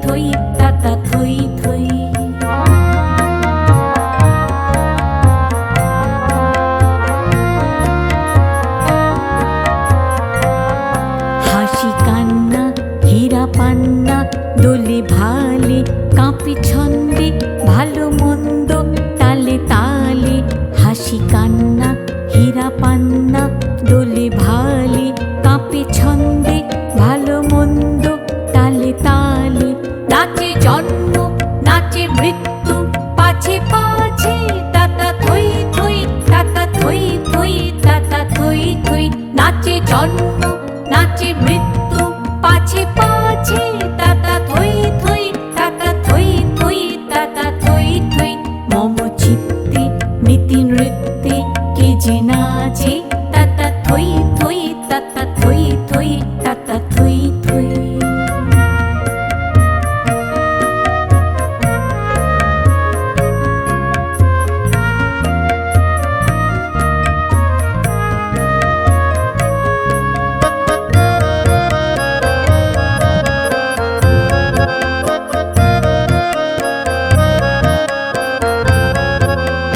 থই তাতা থই থই। হাসি কান্না হীরা পান্না দোলে ভালে কাঁপে ছন্দে ভালো মন্দ তালে তালে। হাসি কান্না হীরা পান্না দোলে ভালে কাঁপে ছন্দে ভালো মন্দ তালে তালে। নাচে জন্ম নাচে মৃত্যু পাছে পাছে তাতা থই থই তাতা থই থই তাতা থই থই। নাচে জন্ম নাচে মৃত্যু পাছে পাছে তাতা থই থই তাতা থই থই তাতা থই থই। মম চিত্তে নীতি নৃত্যে কে যে নাচে তাতা থই থই তাতা থই থই তাতা থই থই।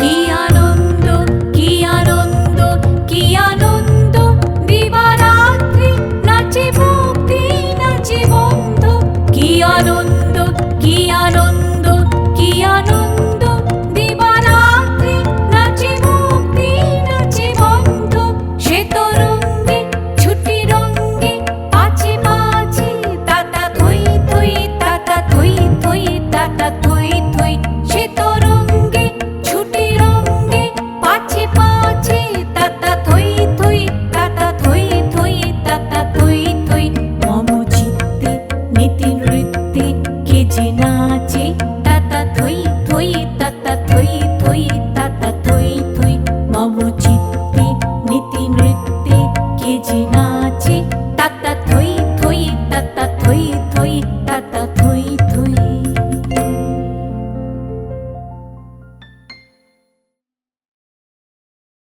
কি আনন্দ কি আনন্দ কি আনন্দ দিবারাত্রি নাচে ভক্তি নাচে বন্ধু। কি আনন্দ কি আনন্দ কি আনন্দ দিবারাত্রি নাচে ভক্তি নাচে বন্ধু। সে তরঙ্গে ছুটি রঙ্গে পাছে পাছে তাতা থই থই তাতা থই থই তাতা থই থই। সে তরঙ্গে ছুটি রঙ্গে পাছে পাছে তাতা থই থই তাতা থই থই তাতা থই থই। মম চিত্তে নীতি নৃত্যে কে যে নাচে